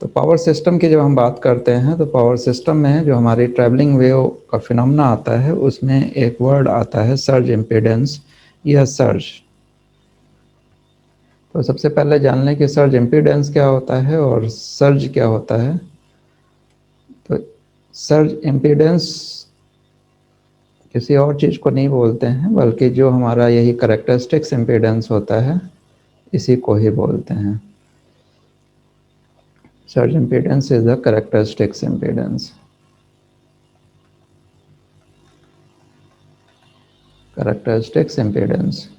तो power system की जब हम बात करते हैं तो पावर सिस्टम में जो हमारी ट्रैवलिंग वेव का फिनोमेना आता है उसमें एक वर्ड आता है सर्ज इम्पीडेंस या सर्ज। तो सबसे पहले जान लें कि सर्ज इम्पीडेंस क्या होता है और सर्ज क्या होता है। तो सर्ज इम्पीडेंस किसी और चीज़ को नहीं बोलते हैं, बल्कि जो हमारा यही करेक्टरिस्टिक्स इम्पीडेंस होता है इसी को ही बोलते हैं। Surge impedance is the characteristics impedance. Characteristics impedance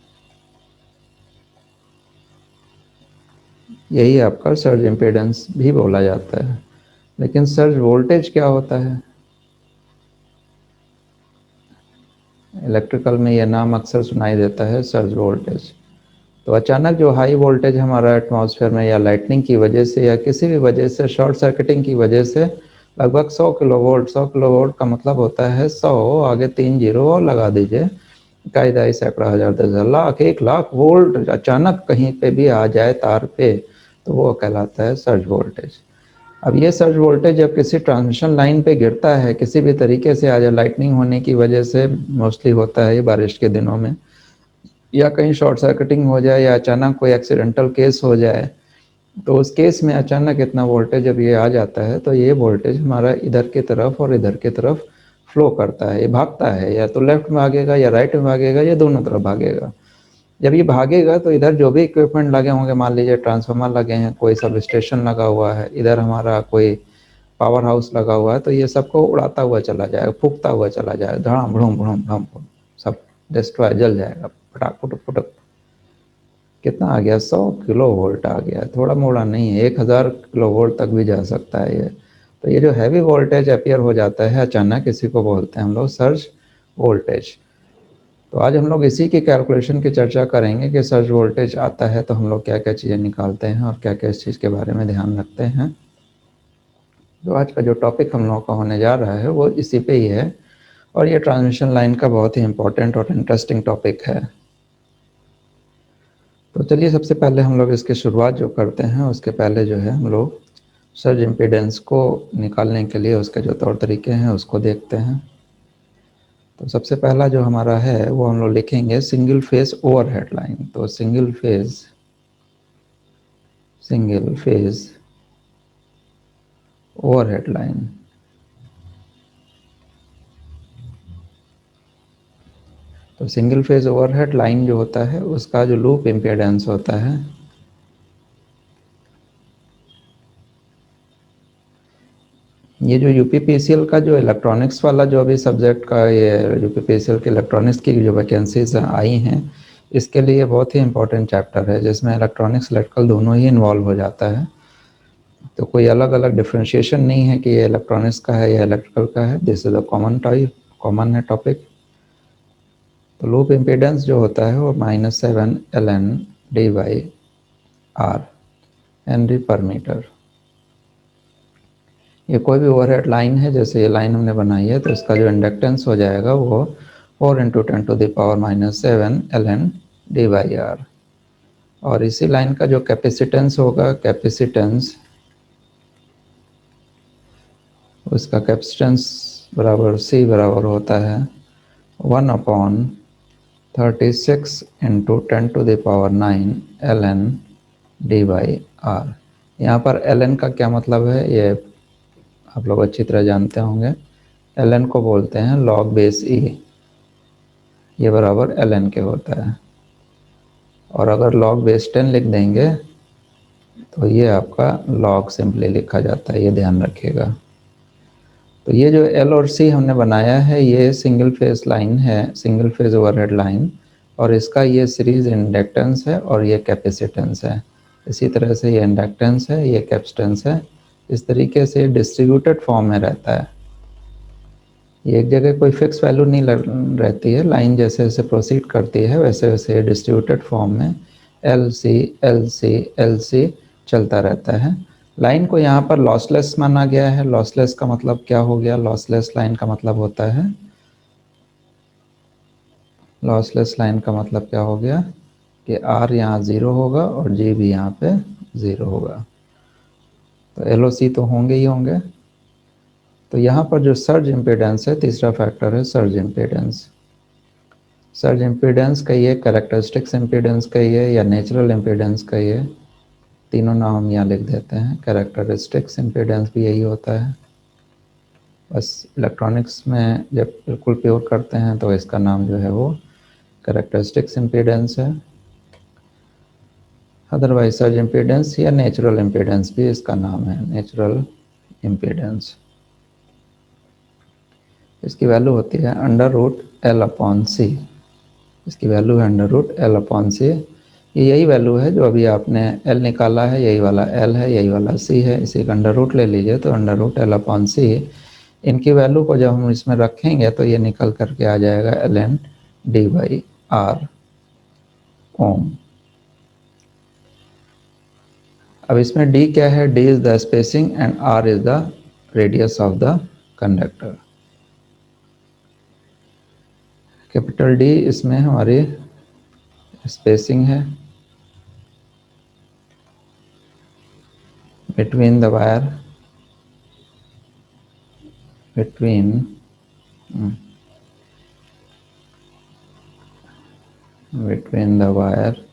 यही आपका सर्ज इम्पीडेंस भी बोला जाता है। लेकिन सर्ज वोल्टेज क्या होता है? इलेक्ट्रिकल में यह नाम अक्सर सुनाई देता है, सर्ज वोल्टेज। तो अचानक जो हाई वोल्टेज हमारा एटमॉस्फेयर में या लाइटनिंग की वजह से या किसी भी वजह से शॉर्ट सर्किटिंग की वजह से लगभग 100 किलोवोल्ट, 100 किलोवोल्ट का मतलब होता है 100 आगे 3 जीरो और लगा दीजिए, इकाई दहाई सैकड़ा हज़ार 10,000 लाख 1 लाख वोल्ट अचानक कहीं पे भी आ जाए तार पे, तो वो कहलाता है सर्ज वोल्टेज। अब ये सर्ज वोल्टेज जब किसी ट्रांसमिशन लाइन पे गिरता है किसी भी तरीके से, आज लाइटनिंग होने की वजह से मोस्टली होता है ये बारिश के दिनों में, या कहीं शॉर्ट सर्किटिंग हो जाए या अचानक कोई एक्सीडेंटल केस हो जाए, तो उस केस में अचानक इतना वोल्टेज जब ये आ जाता है तो ये वोल्टेज हमारा इधर की तरफ और इधर की तरफ फ्लो करता है, ये भागता है, या तो लेफ्ट में भागेगा या राइट में भागेगा या दोनों तरफ भागेगा। जब ये भागेगा तो इधर जो भी इक्विपमेंट लगे होंगे, मान लीजिए ट्रांसफार्मर लगे हैं, कोई सब स्टेशन लगा हुआ है, इधर हमारा कोई पावर हाउस लगा हुआ है, तो ये सबको उड़ाता हुआ चला जाएगा, फूकता हुआ चला जाएगा, धड़ाम भड़ूम भड़ूम भड़ूम, सब डिस्ट्रॉय, जल जाएगा, फटाक फुटक फुटक। कितना आ गया? 100 किलो वोल्ट आ गया, थोड़ा मोड़ा नहीं है, 1000 किलो वोल्ट तक भी जा सकता है ये। तो ये जो हैवी वोल्टेज अपियर हो जाता है अचानक, इसी को बोलते हैं हम लोग सर्ज वोल्टेज। तो आज हम लोग इसी की कैलकुलेशन की चर्चा करेंगे कि सर्ज वोल्टेज आता है तो हम लोग क्या क्या चीज़ें निकालते हैं और क्या क्या इस चीज़ के बारे में ध्यान रखते हैं। तो आज का जो टॉपिक हम लोगों का होने जा रहा है वो इसी पे ही है, और ये ट्रांसमिशन लाइन का बहुत ही इंपॉर्टेंट और इंटरेस्टिंग टॉपिक है। तो चलिए सबसे पहले हम लोग इसकी शुरुआत जो करते हैं उसके पहले जो है हम लोग सर्ज इम्पीडेंस को निकालने के लिए उसके जो तौर तरीके हैं उसको देखते हैं। तो सबसे पहला जो हमारा है वो हम लोग लिखेंगे सिंगल फेज ओवरहेड लाइन। तो सिंगल फेज ओवरहेड लाइन। तो सिंगल फेज ओवरहेड लाइन जो होता है उसका जो लूप इम्पीडेंस होता है, ये जो यूपीपीसीएल का जो इलेक्ट्रॉनिक्स वाला जो अभी सब्जेक्ट का ये यूपीपीसीएल के इलेक्ट्रॉनिक्स की जो वैकेंसीज आई हैं, इसके लिए बहुत ही इंपॉर्टेंट चैप्टर है जिसमें इलेक्ट्रॉनिक्स इलेक्ट्रिकल दोनों ही इन्वॉल्व हो जाता है। तो कोई अलग अलग डिफ्रेंशिएशन नहीं है कि ये इलेक्ट्रॉनिक्स का है या इलेक्ट्रिकल का है, this is a common type, common है टॉपिक। तो लूप इम्पीडेंस जो होता है वो -7 ln/d/r हेनरी पर मीटर। ये कोई भी ओवरहेड लाइन है, जैसे ये लाइन हमने बनाई है, तो इसका जो इंडक्टेंस हो जाएगा वो 4 × 10⁻⁷ ln/d/r। और इसी लाइन का जो कैपेसिटेंस होगा, उसका कैपेसिटेंस बराबर C बराबर होता है 1/36 × 10⁹ ln/d/r। यहाँ पर ln का क्या मतलब है ये आप लोग अच्छी तरह जानते होंगे। ln को बोलते हैं log बेस e, ये बराबर ln के होता है। और अगर log बेस 10 लिख देंगे तो ये आपका log सिंपली लिखा जाता है, ये ध्यान रखिएगा। तो ये जो L और C हमने बनाया है ये सिंगल फेज लाइन है, सिंगल फेज ओवरहेड लाइन, और इसका ये सीरीज इंडक्टेंस है और ये कैपेसिटेंस है। इसी तरह से ये इंडक्टेंस है, ये कैपेसिटेंस है, इस तरीके से डिस्ट्रीब्यूटेड फॉर्म में रहता है। ये एक जगह कोई फिक्स वैल्यू नहीं रहती है, लाइन जैसे जैसे प्रोसीड करती है वैसे वैसे डिस्ट्रीब्यूटेड फॉर्म में L C L C L C चलता रहता है। लाइन को यहाँ पर लॉसलेस माना गया है। लॉसलेस का मतलब क्या हो गया? लॉसलेस लाइन का मतलब होता है, लॉसलेस लाइन का मतलब क्या हो गया कि आर यहाँ 0 होगा और जी भी यहाँ पे 0 होगा। तो LOC तो होंगे ही होंगे। तो यहाँ पर जो सर्ज इम्पीडेंस है, तीसरा फैक्टर है सर्ज इम्पीडेंस। सर्ज इम्पीडेंस कहिए, कैरेक्टरिस्टिक्स इम्पीडेंस कहिए, या नेचुरल इम्पीडेंस कहिए, तीनों नाम हम यहाँ लिख देते हैं। कैरेक्टरिस्टिक्स इम्पीडेंस भी यही होता है, बस इलेक्ट्रॉनिक्स में जब बिल्कुल प्योर करते हैं तो इसका नाम जो है वो कैरेक्टरिस्टिक्स इम्पीडेंस है। अदरवाइज सर्ज इम्पीडेंस या नेचुरल इम्पीडेंस भी इसका नाम है, नेचुरल इम्पीडेंस। इसकी वैल्यू होती है √L/C। इसकी वैल्यू है √L/C। ये यही वैल्यू है जो अभी आपने L निकाला है, यही वाला L है, यही वाला C है, इसी का अंडर रूट ले लीजिए तो √L/C। इनकी वैल्यू को जब हम इसमें रखेंगे तो ये निकल करके आ जाएगा ln d/r ओम। अब इसमें d क्या है? d is the spacing and r is the radius of the conductor. Capital D इसमें हमारी स्पेसिंग है between the wire, between the wire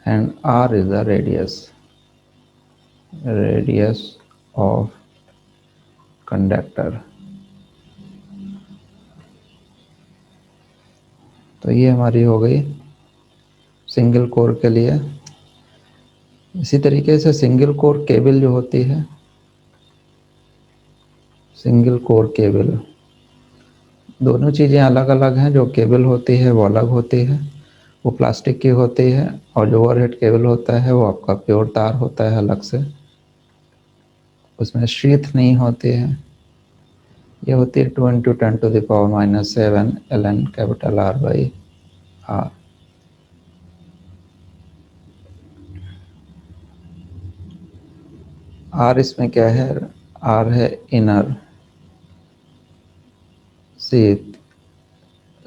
and r is the radius of conductor। तो ये हमारी हो गई सिंगल कोर के लिए। इसी तरीके से सिंगल कोर केबल जो होती है, सिंगल कोर केबल, दोनों चीज़ें अलग अलग हैं। जो केबल होती है वो अलग होती है, वो प्लास्टिक की होती है, और जो ओवरहेड केबल होता है वो आपका प्योर तार होता है अलग से, उसमें शीथ नहीं होती है। ये होती है 2 × 10⁻⁷ ln R/r। R इसमें क्या है? R है इनर शीथ।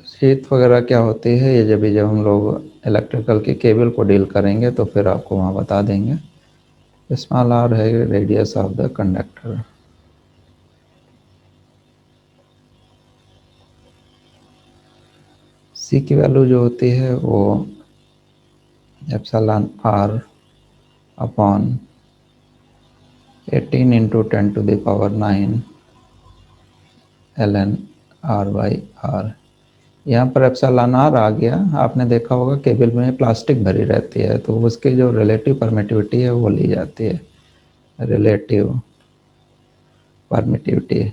शीथ वगैरह क्या होती है ये जब हम लोग इलेक्ट्रिकल के केबल को डील करेंगे तो फिर आपको वहाँ बता देंगे। स्मॉल r है radius of the conductor. C की वैल्यू जो होती है वो εr/18 × 10⁹ ln r/r। यहाँ पर εr आ गया। आपने देखा होगा केबल में प्लास्टिक भरी रहती है तो उसकी जो रिलेटिव परमिटिविटी है वो ली जाती है, रिलेटिव परमिटिविटी।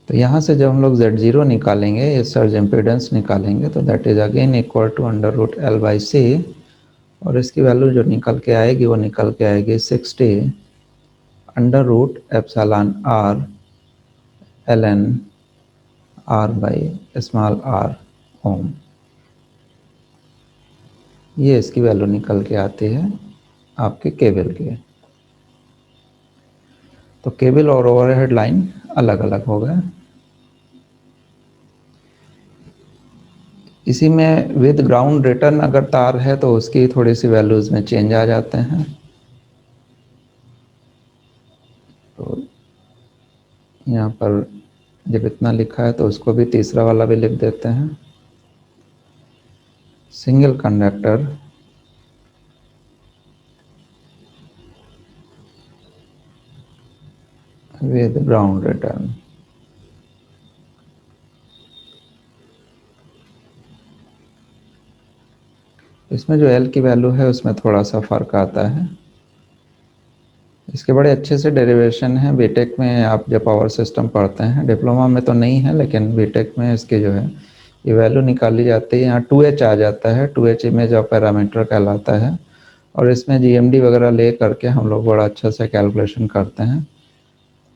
तो यहाँ से जब हम लोग Z0 निकालेंगे, ये सर्ज इम्पीडेंस निकालेंगे, तो that is again equal to √L/C, और इसकी वैल्यू जो निकल के आएगी वो निकल के आएगी 60 √εr ln r/r ओम। ये इसकी वैल्यू निकल के आती है आपके केबल की। तो केबल और ओवरहेड लाइन अलग अलग हो गए। इसी में विद ग्राउंड रिटर्न अगर तार है तो उसकी थोड़ी सी वैल्यूज में चेंज आ जाते हैं। तो यहाँ पर जब इतना लिखा है तो उसको भी तीसरा वाला भी लिख देते हैं। Single conductor with ground return. इसमें जो L की वैल्यू है उसमें थोड़ा सा फर्क आता है। इसके बड़े अच्छे से डेरिवेशन है बीटेक में। आप जब पावर सिस्टम पढ़ते हैं, डिप्लोमा में तो नहीं है लेकिन बीटेक में इसके जो है ये वैल्यू निकाली जाती है। यहाँ 2H आ जाता है, 2H इमेज ऑफ पैरामीटर कहलाता है, और इसमें GMD वगैरह ले करके हम लोग बड़ा अच्छा से कैलकुलेशन करते हैं।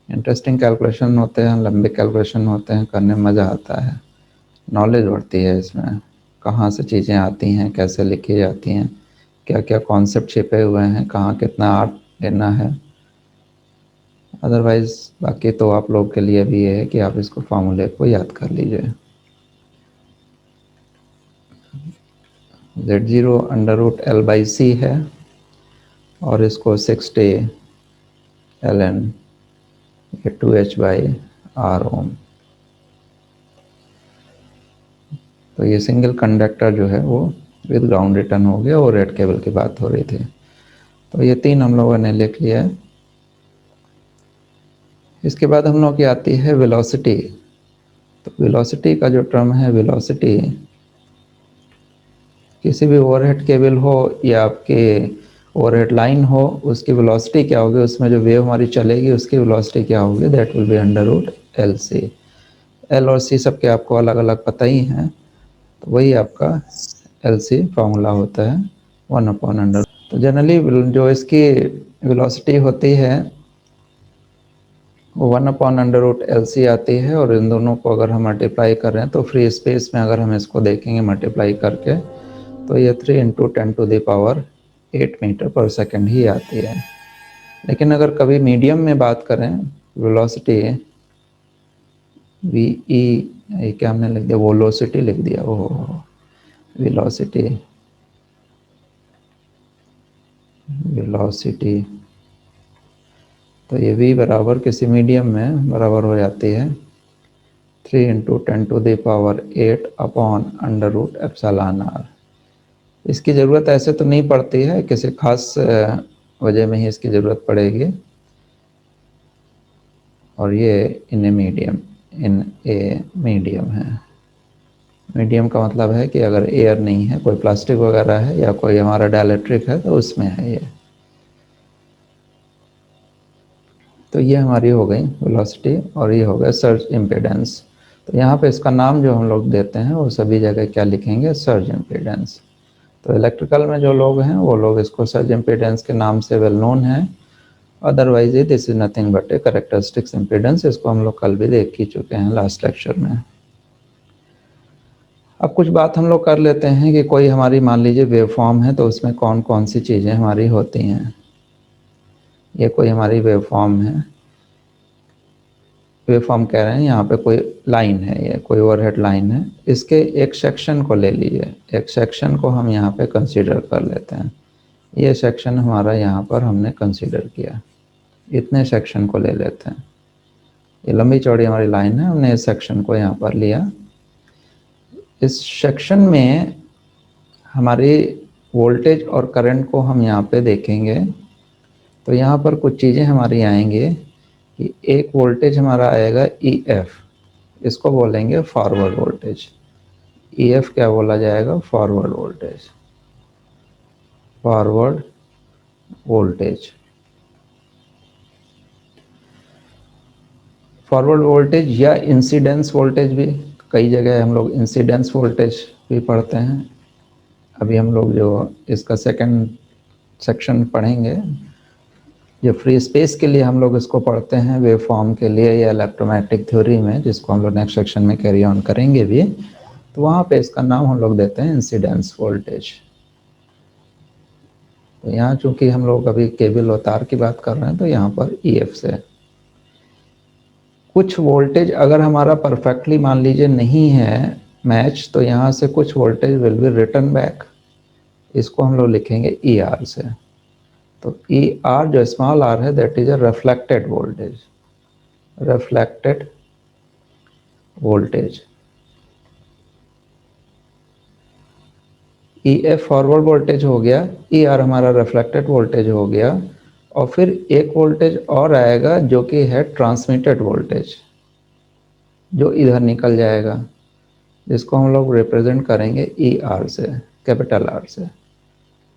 इंटरेस्टिंग कैलकुलेशन होते हैं, लंबे कैलकुलेशन होते हैं, करने में मज़ा आता है, नॉलेज बढ़ती है इसमें, कहाँ से चीज़ें आती हैं, कैसे लिखी जाती हैं, क्या क्या कॉन्सेप्ट छिपे हुए हैं, कहाँ कितना आर्ट लेना है। अदरवाइज़ बाकी तो आप लोग के लिए भी ये है कि आप इसको फार्मूले को याद कर लीजिए। Z0 under root L by C है और इसको 60 ln ये 2H बाई R ओम। तो ये सिंगल कंडक्टर जो है वो विद ग्राउंड रिटर्न हो गया और रेड केबल की बात हो रही थी। तो ये 3 हम लोगों ने लिख लिया है। इसके बाद हम लोग की आती है वेलोसिटी। तो वेलोसिटी का जो टर्म है, वेलोसिटी किसी भी ओवरहेड केबल हो या आपके ओवरहेड लाइन हो, उसकी वेलोसिटी क्या होगी, उसमें जो वेव हमारी चलेगी उसकी वेलोसिटी क्या होगी, that will be under root L C. L और सी सबके आपको अलग अलग पता ही हैं, तो वही आपका एल सी फॉर्मूला होता है 1/अंडर। तो जनरली जो इसकी वेलोसिटी होती है वो 1/अंडर रूट एल सी आती है, और इन दोनों को अगर हम मल्टीप्लाई कर रहे हैं तो फ्री स्पेस में अगर हम इसको देखेंगे मल्टीप्लाई करके तो ये 3 × 10⁸ मीटर पर सेकेंड ही आती है। लेकिन अगर कभी मीडियम में बात करें, वेलोसिटी वी ई, ये क्या हमने लिख दिया, वोलोसिटी लिख दिया, ओह वेलोसिटी, वेलोसिटी, तो ये v बराबर किसी मीडियम में बराबर हो जाती है 3 × 10⁸ इसकी ज़रूरत ऐसे तो नहीं पड़ती है, किसी खास वजह में ही इसकी ज़रूरत पड़ेगी। और ये इन ए मीडियम है। मीडियम का मतलब है कि अगर एयर नहीं है, कोई प्लास्टिक वगैरह है या कोई हमारा डाइलेक्ट्रिक है, तो उसमें है ये। तो ये हमारी हो गई वेलोसिटी और ये हो गया सर्ज इम्पीडेंस। तो यहाँ पे इसका नाम जो हम लोग देते हैं वो सभी जगह क्या लिखेंगे, सर्ज इम्पीडेंस। तो इलेक्ट्रिकल में जो लोग हैं वो लोग इसको सर्ज इम्पीडेंस के नाम से वेल नोन है। Otherwise this is nothing but A characteristics impedance. इसको हम लोग कल भी देख ही चुके हैं लास्ट लेक्चर में। अब कुछ बात हम लोग कर लेते हैं कि कोई हमारी मान लीजिए वेव फॉर्म है, तो उसमें कौन कौन सी चीज़ें हमारी होती हैं। ये कोई हमारी वेव फॉर्म है, वेव फॉर्म कह रहे हैं, यहाँ पे कोई लाइन है, ये कोई ओवरहेड लाइन है, इसके एक सेक्शन को ले लीजिए, एक सेक्शन को हम यहाँ पे कंसीडर कर लेते हैं। ये सेक्शन हमारा यहाँ पर हमने कंसीडर किया, इतने सेक्शन को ले लेते हैं। ये लंबी चौड़ी हमारी लाइन है, हमने इस सेक्शन को यहाँ पर लिया। इस सेक्शन में हमारी वोल्टेज और करंट को हम यहाँ पे देखेंगे, तो यहाँ पर कुछ चीज़ें हमारी आएंगी कि एक वोल्टेज हमारा आएगा EF, इसको बोलेंगे फॉरवर्ड वोल्टेज। EF क्या बोला जाएगा, forward voltage, forward voltage. Forward voltage या इंसिडेंस वोल्टेज भी, कई जगह हम लोग इंसिडेंस वोल्टेज भी पढ़ते हैं। अभी हम लोग जो इसका सेकंड सेक्शन पढ़ेंगे, जो फ्री स्पेस के लिए हम लोग इसको पढ़ते हैं, वेव फॉर्म के लिए या इलेक्ट्रोमैग्नेटिक थ्योरी में, जिसको हम लोग नेक्स्ट सेक्शन में कैरी ऑन करेंगे भी, तो वहाँ पे इसका नाम हम लोग देते हैं इंसिडेंस वोल्टेज। तो यहाँ चूंकि हम लोग अभी केबल और तार की बात कर रहे हैं, तो यहाँ पर EF से कुछ वोल्टेज अगर हमारा परफेक्टली मान लीजिए नहीं है मैच, तो यहाँ से कुछ voltage will be return back, इसको हम लोग लिखेंगे ER से। तो ER जो स्मॉल r है, that is a reflected voltage, reflected voltage. EF forward voltage हो गया, ER हमारा रिफ्लेक्टेड वोल्टेज हो गया, और फिर एक वोल्टेज और आएगा जो कि है ट्रांसमिटेड वोल्टेज, जो इधर निकल जाएगा, जिसको हम लोग रिप्रेजेंट करेंगे ER से, कैपिटल R से।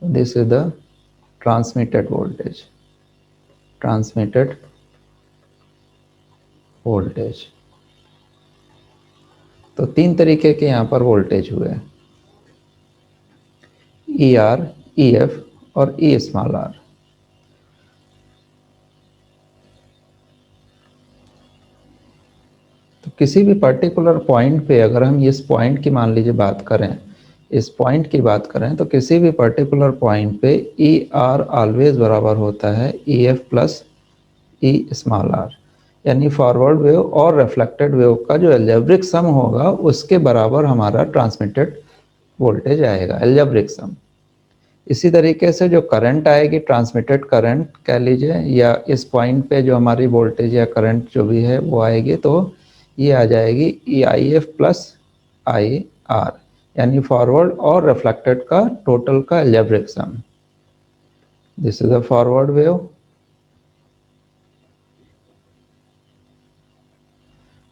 This is the transmitted voltage, transmitted voltage. तो 3 तरीके के यहाँ पर वोल्टेज हुए, ER, EF और E स्मॉल r। तो किसी भी पर्टिकुलर पॉइंट पे अगर हम इस पॉइंट की मान लीजिए बात करें, इस पॉइंट की बात करें, तो किसी भी पर्टिकुलर पॉइंट पे ER ऑलवेज बराबर होता है EF plus E small r, यानी फॉरवर्ड वेव और रिफ्लेक्टेड वेव का जो एल्जेब्रिक सम होगा उसके बराबर हमारा ट्रांसमिटेड वोल्टेज आएगा, अलजेब्रिक सम। इसी तरीके से जो करंट आएगी, ट्रांसमिटेड करंट कह लीजिए, या इस पॉइंट पे जो हमारी वोल्टेज या करंट जो भी है वो आएगी, तो ये आ जाएगी E I F plus I R, यानी फॉरवर्ड और रिफ्लेक्टेड का टोटल का algebraic sum. This is a forward wave,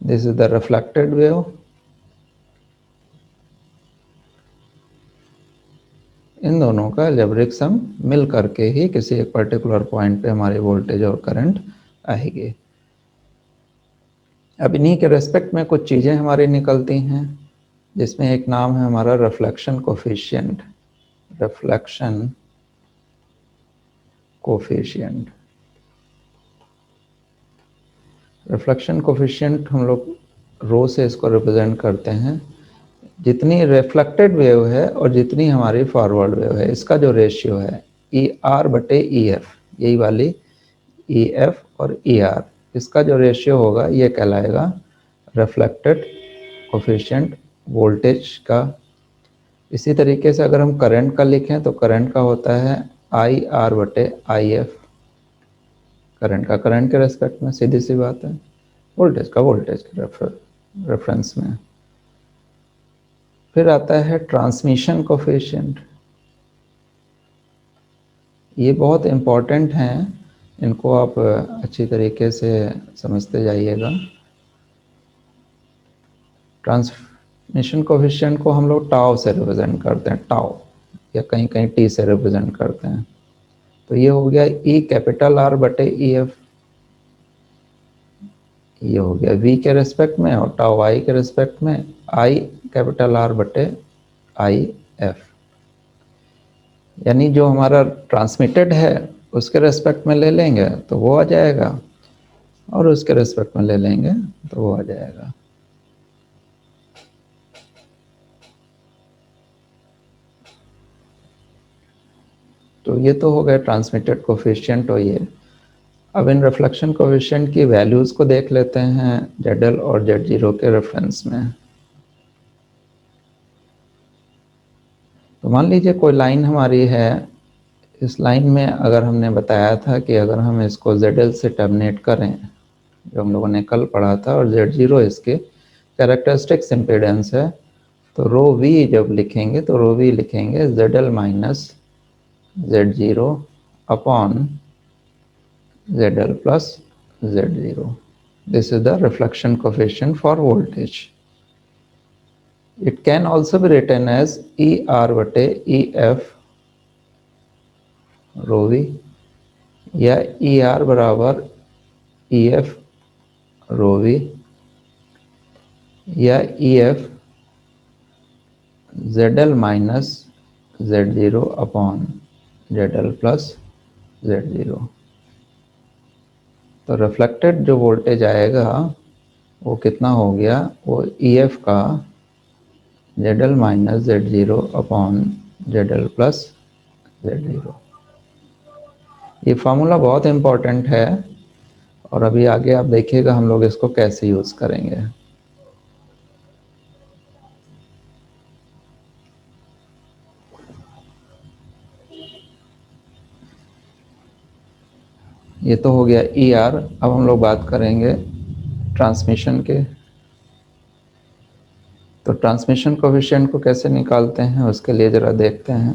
this is the reflected wave, इन दोनों का अलजेब्रिक सम मिल करके ही किसी एक पर्टिकुलर पॉइंट पे हमारी वोल्टेज और करंट आएगी। अब इन्हीं के रेस्पेक्ट में कुछ चीज़ें हमारी निकलती हैं, जिसमें एक नाम है हमारा reflection coefficient. Reflection coefficient, reflection coefficient हम लोग रो से इसको रिप्रेजेंट करते हैं। जितनी रिफ्लेक्टेड वेव है और जितनी हमारी फॉरवर्ड वेव है, इसका जो रेशियो है ई आर बटे ई एफ, यही वाली ई एफ और ई आर, इसका जो रेशियो होगा ये कहलाएगा रिफ्लेक्टेड कोफिशिएंट वोल्टेज का। इसी तरीके से अगर हम करंट का लिखें तो करंट का होता है आई आर बटे आई एफ, करंट का करंट के रेस्पेक्ट में, सीधी सी बात है। वोल्टेज का वोल्टेज के रेफरेंस में। फिर आता है ट्रांसमिशन कोफिशिएंट। ये बहुत इम्पॉर्टेंट हैं, इनको आप अच्छी तरीके से समझते जाइएगा। ट्रांसमिशन कोफिशिएंट को हम लोग टाउ से रिप्रेजेंट करते हैं, टाउ, या कहीं कहीं टी से रिप्रेजेंट करते हैं। तो ये हो गया ई कैपिटल आर बटे ई एफ, ये हो गया वी के रेस्पेक्ट में, और टाउ आई के रेस्पेक्ट में आई कैपिटल आर बटे आई एफ। यानी जो हमारा ट्रांसमिटेड है उसके रेस्पेक्ट में ले लेंगे तो वो आ जाएगा, और उसके रेस्पेक्ट में ले लेंगे तो वो आ जाएगा। तो ये तो हो गया ट्रांसमिटेड कोफिशिएंट। और ये अब इन रिफ्लेक्शन कोफिशिएंट की वैल्यूज़ को देख लेते हैं ZL और Z0 के रेफरेंस में। तो मान लीजिए कोई लाइन हमारी है, इस लाइन में अगर हमने बताया था कि अगर हम इसको ZL से टर्मिनेट करें, जो हम लोगों ने कल पढ़ा था, और Z0 इसके कैरेक्टरिस्टिक्स इम्पीडेंस है, तो रो वी जब लिखेंगे तो रो वी लिखेंगे ZL minus Z0 upon ZL plus Z0. This is the reflection coefficient for voltage. It can also be written as ER बटे EF रो वी, या ER बराबर EF रो वी, या EF ZL minus Z0 upon ZL plus Z0। तो reflected जो voltage आएगा वो कितना हो गया, वो EF का ZL minus Z0 upon ZL plus Z0। ये फार्मूला बहुत इम्पॉर्टेंट है, और अभी आगे आप देखिएगा हम लोग इसको कैसे यूज़ करेंगे। ये तो हो गया ER। अब हम लोग बात करेंगे ट्रांसमिशन के। तो ट्रांसमिशन कोएफिशिएंट को कैसे निकालते हैं उसके लिए ज़रा देखते हैं।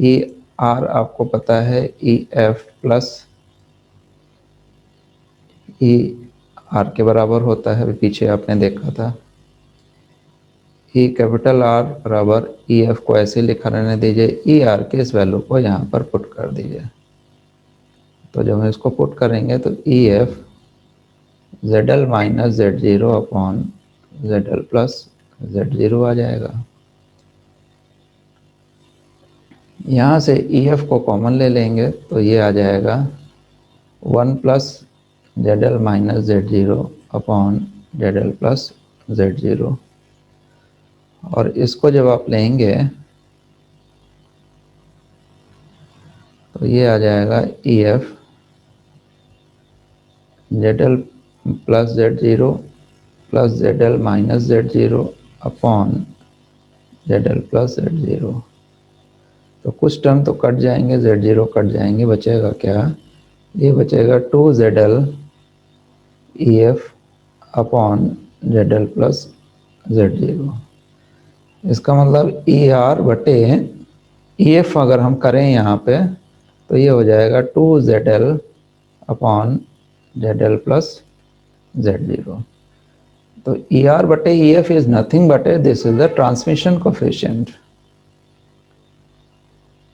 ER आपको पता है EF प्लस ER के बराबर होता है, पीछे आपने देखा था। E कैपिटल R बराबर EF को ऐसे लिखा रहने दीजिए, ER के इस वैल्यू को यहाँ पर पुट कर दीजिए। तो जब हम इसको पुट करेंगे तो EF ZL minus Z0 upon ZL plus Z0 आ जाएगा। यहाँ से EF को कॉमन ले लेंगे तो ये आ जाएगा 1 plus ZL minus Z0 upon ZL plus Z0। और इसको जब आप लेंगे तो ये आ जाएगा EF ZL plus Z0 plus ZL minus Z0 upon Z L plus Z zero. तो कुछ टर्म तो कट जाएंगे, जेड जीरो कट जाएंगे, बचेगा क्या? ये बचेगा 2ZL E F upon Z L plus Z zero. इसका मतलब ई आर बटे ई एफ अगर हम करें यहाँ पे तो ये हो जाएगा 2ZL upon Z L plus Z zero. तो ई आर बटे ई एफ इज नथिंग बटे this is the transmission coefficient.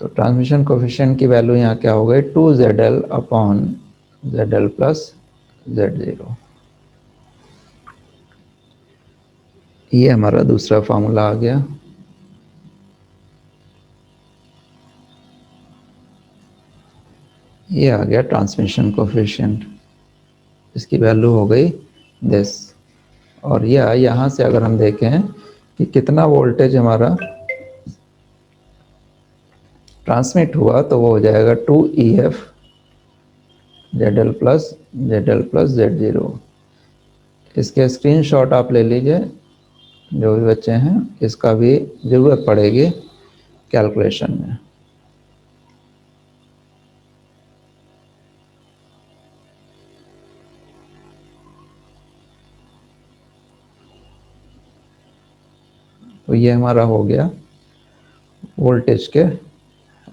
तो ट्रांसमिशन कोफिशिएंट की वैल्यू यहाँ क्या हो गई? 2ZL upon Z L plus Z zero. ये हमारा दूसरा फार्मूला आ गया। ये आ गया ट्रांसमिशन कोफिशिएंट, इसकी वैल्यू हो गई दिस। और यह यहाँ से अगर हम देखें कि कितना वोल्टेज हमारा ट्रांसमिट हुआ तो वो हो जाएगा 2EF Z L plus Z zero. इसके स्क्रीनशॉट आप ले लीजिए जो भी बच्चे हैं, इसका भी ज़रूरत पड़ेगी कैलकुलेशन में। तो ये हमारा हो गया वोल्टेज के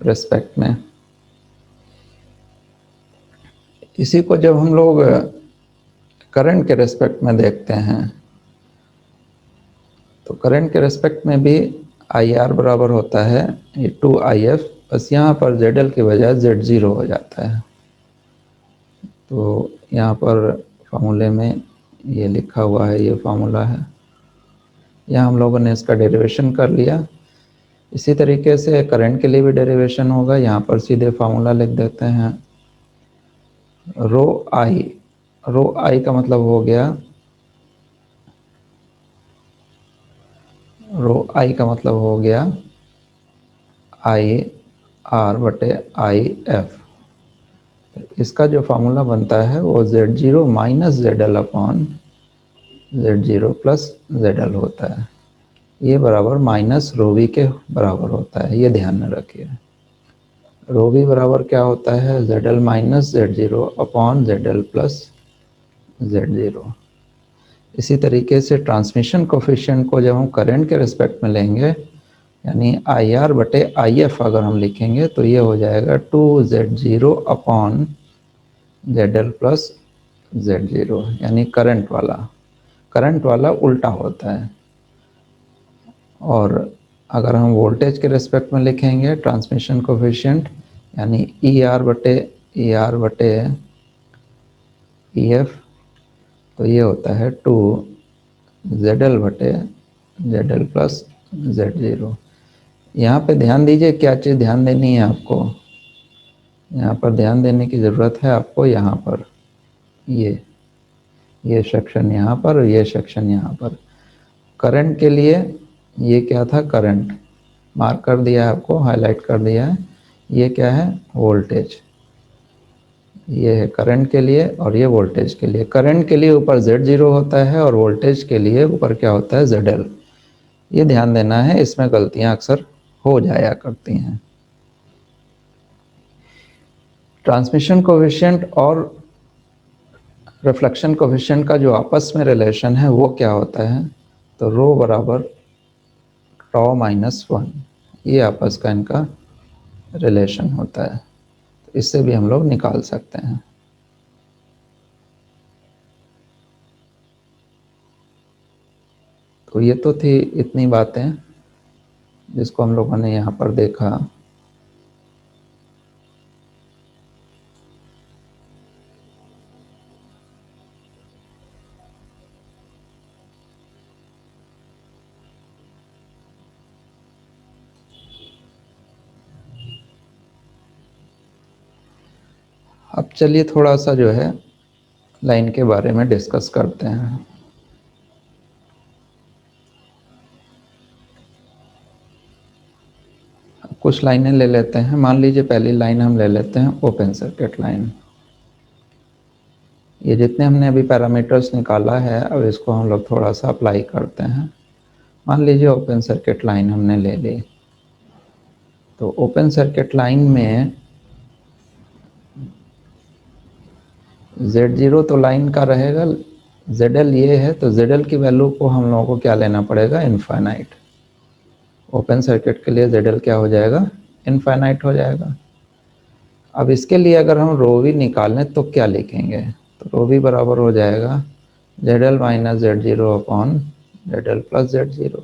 रेस्पेक्ट में। इसी को जब हम लोग करंट के रेस्पेक्ट में देखते हैं तो करंट के रेस्पेक्ट में भी आई आर बराबर होता है ये 2IF, बस यहाँ पर ZL की बजाय Z0 हो जाता है। तो यहाँ पर फार्मूले में ये लिखा हुआ है, ये फार्मूला है। यहाँ हम लोगों ने इसका डेरिवेशन कर लिया। इसी तरीके से करंट के लिए भी डेरिवेशन होगा। यहाँ पर सीधे फार्मूला लिख देते हैं, रो आई का मतलब हो गया, रो आई का मतलब हो गया आई आर बटे आई एफ। इसका जो फार्मूला बनता है वो Z0 minus Z L upon Z0 plus Z L होता है। ये बराबर माइनस रो वी के बराबर होता है, ये ध्यान में रखिए। रो वी बराबर क्या होता है? ZL minus Z0 upon Z L plus Z zero. इसी तरीके से ट्रांसमिशन कोफिशिएंट को जब हम करंट के रिस्पेक्ट में लेंगे यानी आई आर बटे आई एफ अगर हम लिखेंगे तो ये हो जाएगा 2Z0 upon Z L plus Z zero, यानी करंट वाला उल्टा होता है। और अगर हम वोल्टेज के रिस्पेक्ट में लिखेंगे ट्रांसमिशन कोफिशिएंट यानी ई आर बटे ई एफ तो ये होता है 2ZL बटे Z L plus Z zero. यहाँ पे ध्यान दीजिए, क्या चीज़ ध्यान देनी है आपको? यहाँ पर ध्यान देने की ज़रूरत है आपको। यहाँ पर ये सेक्शन यहाँ पर और ये सेक्शन यहाँ पर। करंट के लिए ये क्या था? करंट मार्क कर दिया है आपको, हाईलाइट कर दिया है। ये क्या है? वोल्टेज। ये है करंट के लिए और ये वोल्टेज के लिए। करंट के लिए ऊपर Z0 होता है और वोल्टेज के लिए ऊपर क्या होता है? ZL। ये ध्यान देना है, इसमें गलतियां अक्सर हो जाया करती हैं। ट्रांसमिशन कोएफिशिएंट और रिफ्लेक्शन कोएफिशिएंट का जो आपस में रिलेशन है वो क्या होता है? तो रो बराबर टॉ माइनस 1, ये आपस का इनका रिलेशन होता है। तो इससे भी हम लोग निकाल सकते हैं। तो ये तो थी इतनी बातें जिसको हम लोगों ने यहाँ पर देखा। अब चलिए थोड़ा सा जो है लाइन के बारे में डिस्कस करते हैं। कुछ लाइनें ले लेते हैं। मान लीजिए पहली लाइन हम ले लेते हैं ओपन सर्किट लाइन। ये जितने हमने अभी पैरामीटर्स निकाला है अब इसको हम लोग थोड़ा सा अप्लाई करते हैं। मान लीजिए ओपन सर्किट लाइन हमने ले ली, तो ओपन सर्किट लाइन में Z0 तो लाइन का रहेगा, ZL ये है, तो ZL की वैल्यू को हम लोगों को क्या लेना पड़ेगा, इनफाइनाइट। ओपन सर्किट के लिए ZL क्या हो जाएगा, इनफाइनाइट हो जाएगा। अब इसके लिए अगर हम रो वी निकालें तो क्या लिखेंगे, तो रो वी बराबर हो जाएगा ZL minus Z0 upon ZL plus Z0।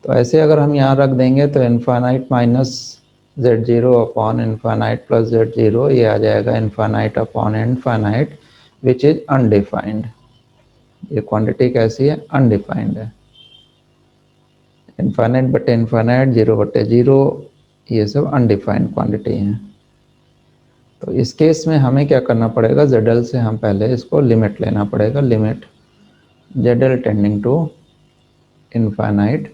तो ऐसे अगर हम यहाँ रख देंगे तो infinite minus Z0 upon infinite plus Z0, ये आ जाएगा infinite upon infinite which is undefined. ये क्वांटिटी कैसी है, अनडिफाइंड है। इनफाइनाइट बटे इनफाइनाइट, जीरो बटे जीरो, ये सब अनडिफाइंड क्वांटिटी हैं। तो इस केस में हमें क्या करना पड़ेगा, ZL से हम पहले इसको लिमिट लेना पड़ेगा, limit ZL tending to infinite,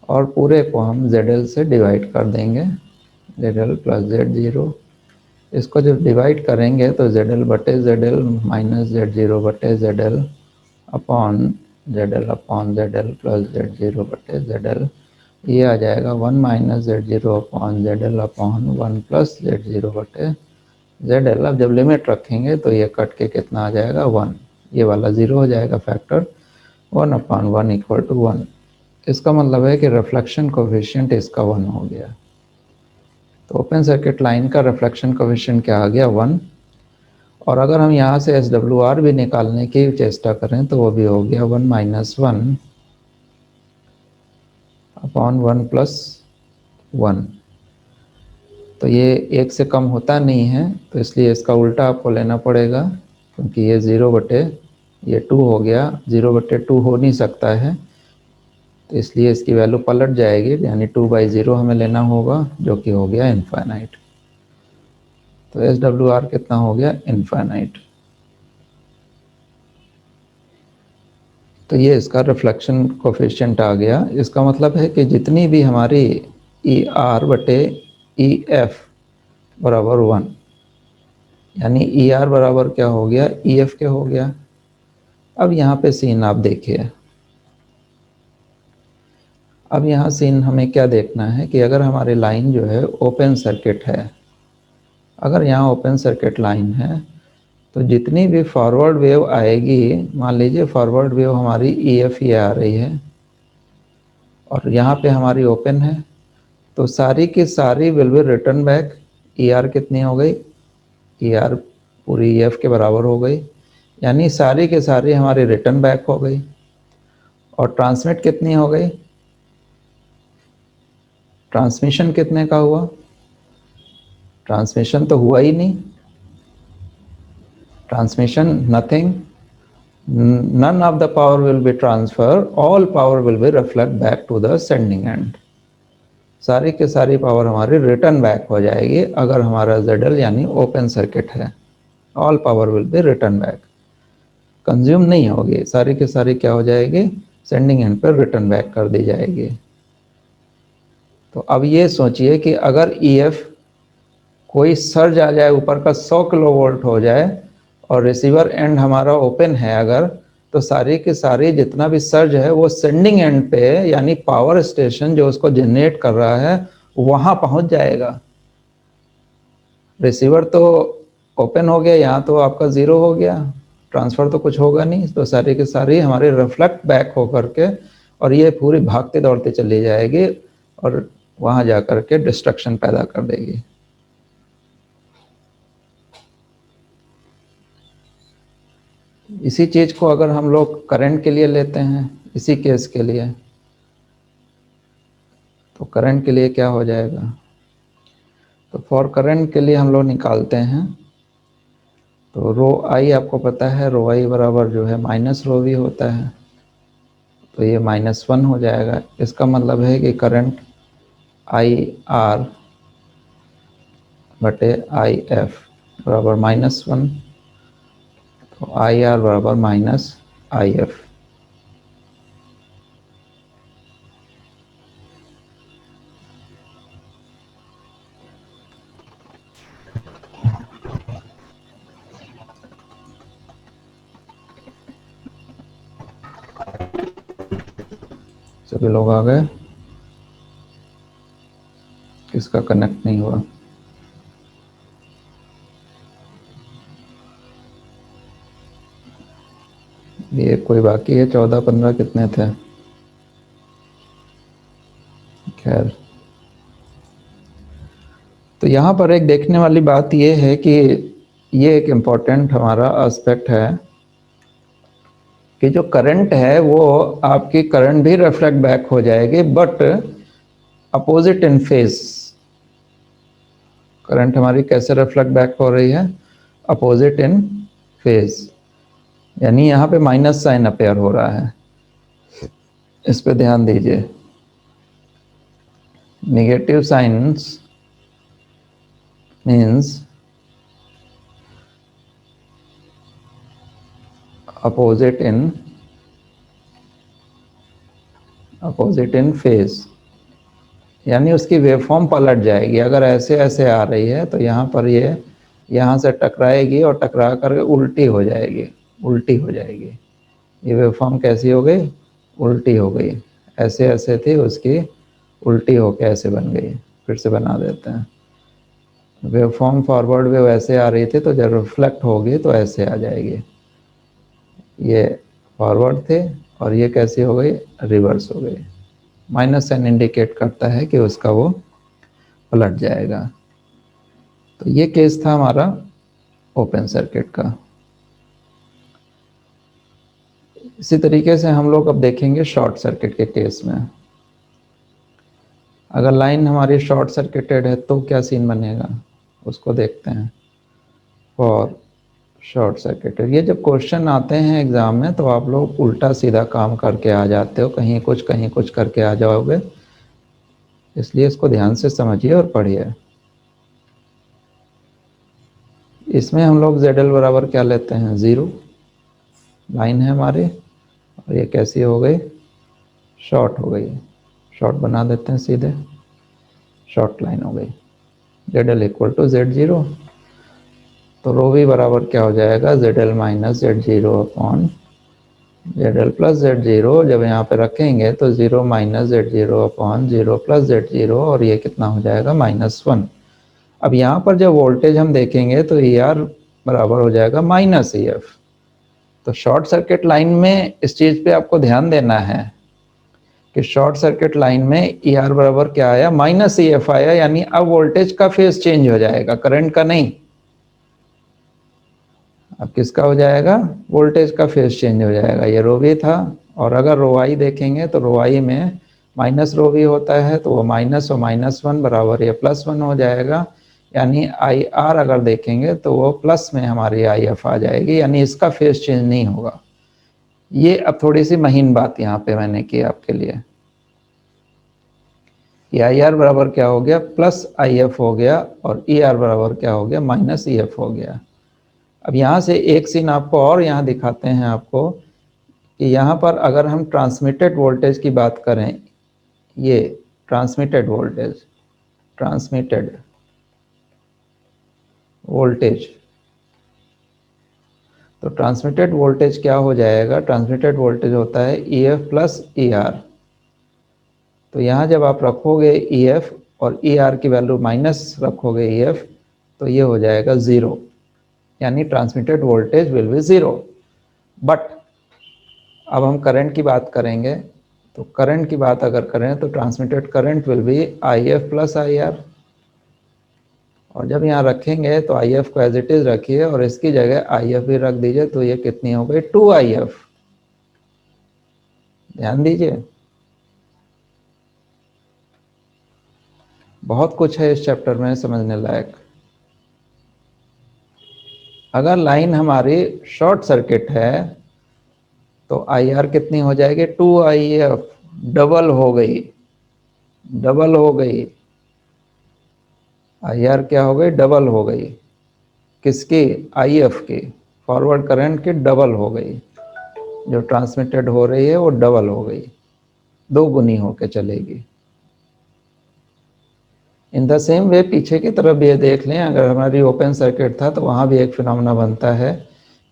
और पूरे को हम ZL से डिवाइड कर देंगे, ZL प्लस Z0। इसको जब डिवाइड करेंगे तो ZL बटे ZL माइनस Z0 बटे ZL upon ZL plus Z0 बटे ZL, ये आ जाएगा 1 minus Z0 upon ZL upon 1 plus Z0 बटे ZL। अब जब लिमिट रखेंगे तो ये कट के कितना आ जाएगा, 1, ये वाला 0 हो जाएगा फैक्टर, 1 अपॉन 1 इक्वल टू 1। इसका मतलब है कि रिफ्लेक्शन कोफिशिएंट इसका 1 हो गया। तो ओपन सर्किट लाइन का रिफ्लेक्शन कोफिशिएंट क्या आ गया, 1। और अगर हम यहाँ से SWR भी निकालने की चेष्टा करें तो वो भी हो गया 1 माइनस 1 अपॉन 1 प्लस 1। तो ये एक से कम होता नहीं है, तो इसलिए इसका उल्टा आपको लेना पड़ेगा, क्योंकि ये 0 बटे ये 2 हो गया, 0 बटे 2 हो नहीं सकता है, तो इसलिए इसकी वैल्यू पलट जाएगी, यानी 2/0 हमें लेना होगा, जो कि हो गया इनफाइनाइट। तो SWR कितना हो गया, इनफाइनाइट। तो ये इसका रिफ्लेक्शन कोफिशिएंट आ गया। इसका मतलब है कि जितनी भी हमारी ER बटे EF बराबर 1, यानी ER बराबर क्या हो गया, EF के हो गया। अब यहाँ पे सीन आप देखिए, अब यहाँ सीन हमें क्या देखना है कि अगर हमारी लाइन जो है ओपन सर्किट है, अगर यहाँ ओपन सर्किट लाइन है, तो जितनी भी फॉरवर्ड वेव आएगी, मान लीजिए फॉरवर्ड वेव हमारी EF ये आ रही है और यहाँ पे हमारी ओपन है, तो सारी की सारी will be return back. ER कितनी हो गई, ER पूरी EF के बराबर हो गई, यानी सारी के सारी हमारी रिटर्न बैक हो गई। और ट्रांसमिट कितनी हो गई, ट्रांसमिशन कितने का हुआ, ट्रांसमिशन तो हुआ ही नहीं, transmission nothing, none of the power will be transferred, all power will be reflect back to the sending end। सारी की सारी पावर हमारी रिटर्न बैक हो जाएगी अगर हमारा ZL यानी ओपन सर्किट है, all power will B return back, consume नहीं होगी, सारी की सारी क्या हो जाएगी, सेंडिंग एंड पर रिटर्न बैक कर दी जाएगी। तो अब ये सोचिए कि अगर EF कोई सर्ज आ जाए, ऊपर का 100 किलो वोल्ट हो जाए और रिसीवर एंड हमारा ओपन है अगर, तो सारी की सारी जितना भी सर्ज है वो सेंडिंग एंड पे, यानी पावर स्टेशन जो उसको जनरेट कर रहा है वहां पहुंच जाएगा। रिसीवर तो ओपन हो गया, यहाँ तो आपका 0 हो गया, ट्रांसफर तो कुछ होगा नहीं, तो सारी की सारी हमारी रिफ्लेक्ट बैक होकर के और ये पूरी भागते दौड़ते चली जाएगी और वहां जाकर के डिस्ट्रक्शन पैदा कर देगी। इसी चीज को अगर हम लोग करंट के लिए लेते हैं, इसी केस के लिए, तो करंट के लिए क्या हो जाएगा, तो फॉर करंट के लिए हम लोग निकालते हैं, तो रो आई आपको पता है, रो आई बराबर जो है माइनस रो वी होता है, तो ये -1 हो जाएगा। इसका मतलब है कि करंट IR बटे IF बराबर -1, तो IR बराबर -IF। सभी लोग आ गए? किसका कनेक्ट नहीं हुआ? ये कोई बाकी है? 14-15 कितने थे? खैर, तो यहाँ पर एक देखने वाली बात ये है कि ये एक इम्पॉर्टेंट हमारा एस्पेक्ट है कि जो करंट है वो आपकी करंट भी रिफ्लेक्ट बैक हो जाएगी, but opposite in phase. Current हमारी कैसे रिफ्लेक्ट बैक हो रही है? अपोजिट इन फेज, यानी यहाँ पे माइनस साइन अपेयर हो रहा है। इस पे ध्यान दीजिए। Negative science means opposite in phase, यानी उसकी वेवफॉर्म पलट जाएगी। अगर ऐसे ऐसे आ रही है तो यहाँ पर ये यहाँ से टकराएगी और टकरा कर उल्टी हो जाएगी, उल्टी हो जाएगी। ये वेवफॉर्म कैसी हो गई? उल्टी हो गई। ऐसे ऐसे थी, उसकी उल्टी होके ऐसे बन गई। फिर से बना देते हैं। वेवफॉर्म फॉरवर्ड वेव ऐसे आ रही थी, तो जब रिफ्लेक्ट होगी तो ऐसे आ जाएगी। ये फॉरवर्ड थे और ये कैसी हो गई? रिवर्स हो गई। माइनस साइन इंडिकेट करता है कि उसका वो पलट जाएगा। तो ये केस था हमारा ओपन सर्किट का। इसी तरीके से हम लोग अब देखेंगे शॉर्ट सर्किट के केस में। अगर लाइन हमारी शॉर्ट सर्किटेड है तो क्या सीन बनेगा, उसको देखते हैं। फॉर शॉर्ट सर्किटेड, ये जब क्वेश्चन आते हैं एग्जाम में तो आप लोग उल्टा सीधा काम करके आ जाते हो, कहीं कुछ करके आ जाओगे। इसलिए इसको ध्यान से समझिए और पढ़िए। इसमें हम लोग ZL बराबर क्या लेते हैं? 0। लाइन है हमारी और ये कैसी हो गई? शॉर्ट हो गई। शॉर्ट बना देते हैं सीधे, शॉर्ट लाइन हो गई। ZL equal to Z0। तो रो भी बराबर क्या हो जाएगा? ZL minus Z0 upon ZL plus Z0। जब यहाँ पे रखेंगे तो 0 minus Z0 upon 0 plus Z0, और ये कितना हो जाएगा? -1। अब यहाँ पर जब वोल्टेज हम देखेंगे तो ER बराबर हो जाएगा माइनस EF। तो शॉर्ट सर्किट लाइन में इस चीज पे आपको ध्यान देना है कि शॉर्ट सर्किट लाइन में ER बराबर क्या आया? -EF आया, यानी अब वोल्टेज का फेज चेंज हो जाएगा, करंट का नहीं। अब किसका हो जाएगा? वोल्टेज का फेज चेंज हो जाएगा। ये रो भी था, और अगर रो आई देखेंगे तो रो आई में माइनस रो भी होता है, तो वो माइनस और -1 बराबर ये +1 हो जाएगा। यानी IR अगर देखेंगे तो वो प्लस में हमारी IF आ जाएगी, यानी इसका फेज चेंज नहीं होगा। ये अब थोड़ी सी महीन बात यहाँ पे मैंने की आपके लिए कि IR बराबर क्या हो गया? +IF हो गया, और ER बराबर क्या हो गया? -EF हो गया। अब यहाँ से एक सीन आपको और यहाँ दिखाते हैं आपको कि यहाँ पर अगर हम ट्रांसमिटेड वोल्टेज की बात करें, ये ट्रांसमिटेड वोल्टेज तो ट्रांसमिटेड वोल्टेज क्या हो जाएगा? ट्रांसमिटेड वोल्टेज होता है EF प्लस ER। तो यहाँ जब आप रखोगे EF और ER की वैल्यू माइनस रखोगे EF, तो ये हो जाएगा 0, यानी transmitted voltage will be 0। But अब हम करंट की बात करेंगे, तो करंट की बात अगर करें तो transmitted current will be IF plus IR। और जब यहाँ रखेंगे तो IF को एज इट इज रखिए और इसकी जगह IF भी रख दीजिए, तो ये कितनी हो गई? 2IF। ध्यान दीजिए, बहुत कुछ है इस चैप्टर में समझने लायक। अगर लाइन हमारी शॉर्ट सर्किट है तो IR कितनी हो जाएगी? 2IF। डबल हो गई, डबल हो गई। IR क्या हो गई? डबल हो गई। किसकी? IF की। फॉरवर्ड करंट की डबल हो गई। जो ट्रांसमिटेड हो रही है वो डबल हो गई, दो गुनी होके चलेगी। इन द सेम वे पीछे की तरफ भी ये देख लें, अगर हमारी ओपन सर्किट था तो वहाँ भी एक फिनोमेना बनता है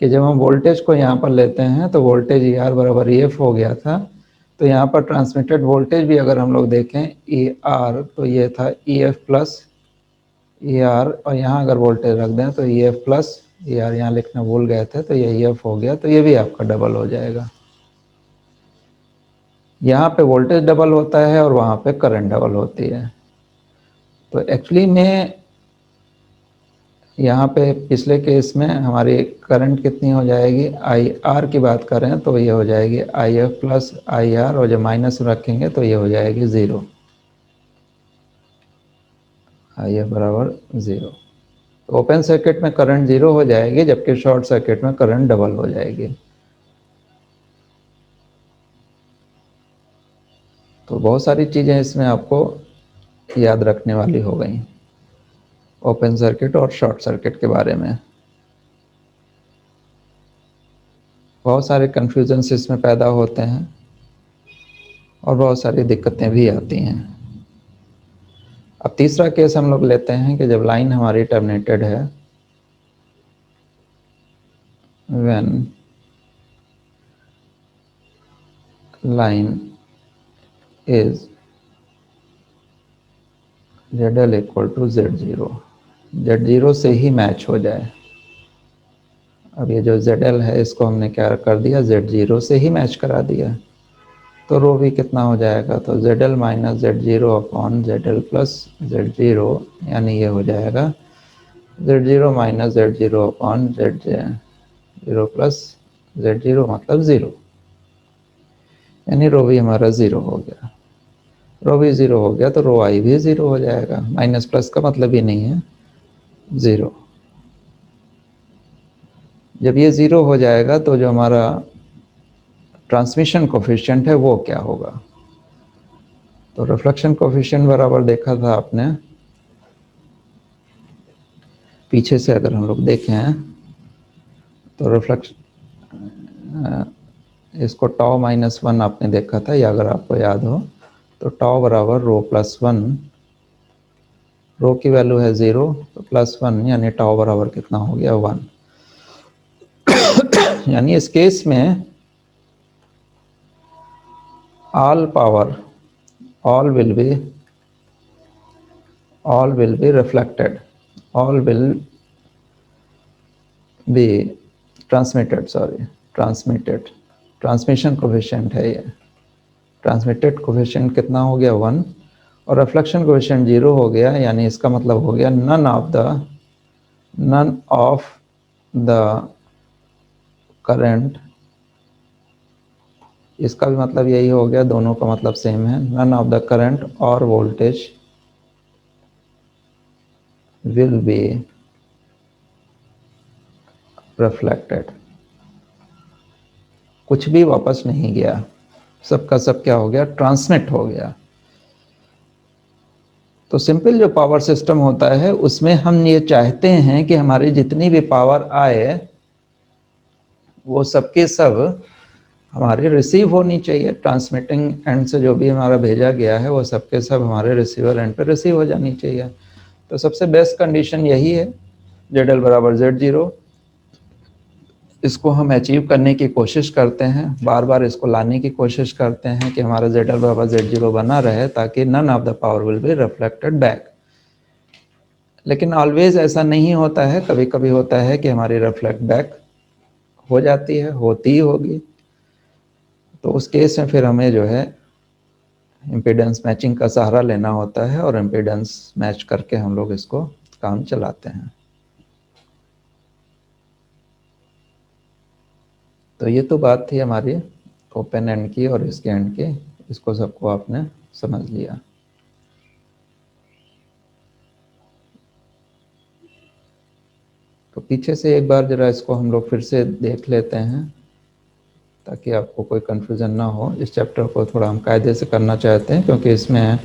कि जब हम वोल्टेज को यहाँ पर लेते हैं तो वोल्टेज ER बराबर EF हो गया था, तो यहाँ पर ट्रांसमिटेड वोल्टेज भी अगर हम लोग देखें ई आर, तो ये था E F plus E R, और यहाँ अगर वोल्टेज रख दें तो E F plus E R, यहाँ लिखना भूल गए थे तो ये ई एफ हो गया, तो ये भी आपका डबल हो जाएगा। यहाँ पे वोल्टेज डबल होता है और वहाँ पे करंट डबल होती है। तो एक्चुअली में यहाँ पे पिछले केस में हमारी करंट कितनी हो जाएगी, आई आर की बात करें तो ये हो जाएगी आई एफ प्लस आई आर, और जब माइनस रखेंगे तो ये हो जाएगी ज़ीरो, आई एफ बराबर ज़ीरो। तो ओपन सर्किट में करंट ज़ीरो हो जाएगी, जबकि शॉर्ट सर्किट में करंट डबल हो जाएगी। तो बहुत सारी चीज़ें इसमें आपको याद रखने वाली हो गई ओपन सर्किट और शॉर्ट सर्किट के बारे में। बहुत सारे कन्फ्यूजन्स इसमें पैदा होते हैं और बहुत सारी दिक्कतें भी आती हैं। अब तीसरा केस हम लोग लेते हैं कि जब लाइन हमारी टर्मिनेटेड है, when line is ZL equal to Z0, Z0 से ही मैच हो जाए। अब ये जो ZL है इसको हमने क्या कर दिया, Z0 से ही मैच करा दिया। तो रो भी कितना हो जाएगा, तो ZL minus Z0 upon ZL plus Z0, यानी ये हो जाएगा Z0 minus Z0 upon Z0 plus Z0 मतलब ज़ीरो, यानी रो भी हमारा ज़ीरो हो गया। रो भी ज़ीरो हो गया तो रो आई भी ज़ीरो हो जाएगा। माइनस प्लस का मतलब ही नहीं है, ज़ीरो। जब ये ज़ीरो हो जाएगा तो जो हमारा ट्रांसमिशन कोफिशिएंट है वो क्या होगा, तो रिफ्लेक्शन कोफिशिएंट बराबर देखा था आपने पीछे से, अगर हम लोग देखें तो रिफ्लेक्शन इसको टाउ माइनस वन आपने देखा था, या अगर आपको याद हो तो टाउ बराबर रो प्लस वन, रो की वैल्यू है ज़ीरो तो प्लस वन, यानी टाउ बराबर कितना हो गया, वन। यानी इस केस में all power, all will be reflected, all will be transmitted, sorry transmitted, transmission coefficient है ये, ट्रांसमिटेड कोफिशिएंट कितना हो गया, वन, और रिफ्लेक्शन कोफिशिएंट जीरो हो गया, यानी इसका मतलब हो गया नन ऑफ द करंट, इसका भी मतलब यही हो गया, दोनों का मतलब सेम है, नन ऑफ द करंट और वोल्टेज विल बी रिफ्लेक्टेड। कुछ भी वापस नहीं गया, सबका सब क्या हो गया, ट्रांसमिट हो गया। तो सिंपल जो पावर सिस्टम होता है उसमें हम ये चाहते हैं कि हमारी जितनी भी पावर आए वो सबके सब हमारे रिसीव होनी चाहिए। ट्रांसमिटिंग एंड से जो भी हमारा भेजा गया है वो सबके सब हमारे रिसीवर एंड पे रिसीव हो जानी चाहिए। तो सबसे बेस्ट कंडीशन यही है, ZL बराबर Z0। इसको हम अचीव करने की कोशिश करते हैं, बार बार इसको लाने की कोशिश करते हैं कि हमारा ZL बराबर Z0 बना रहे, ताकि none of the power will be reflected back. लेकिन ऑलवेज ऐसा नहीं होता है, कभी कभी होता है कि हमारी रिफ्लेक्ट बैक हो जाती है, होती ही होगी। तो उस केस में फिर हमें जो है इम्पीडेंस मैचिंग का सहारा लेना होता है, और इम्पीडेंस मैच करके हम लोग इसको काम चलाते हैं। तो ये तो बात थी हमारी ओपन एंड की और इसके एंड की, इसको सबको आपने समझ लिया। तो पीछे से एक बार जरा इसको हम लोग फिर से देख लेते हैं ताकि आपको कोई कन्फ्यूज़न ना हो। इस चैप्टर को थोड़ा हम कायदे से करना चाहते हैं क्योंकि इसमें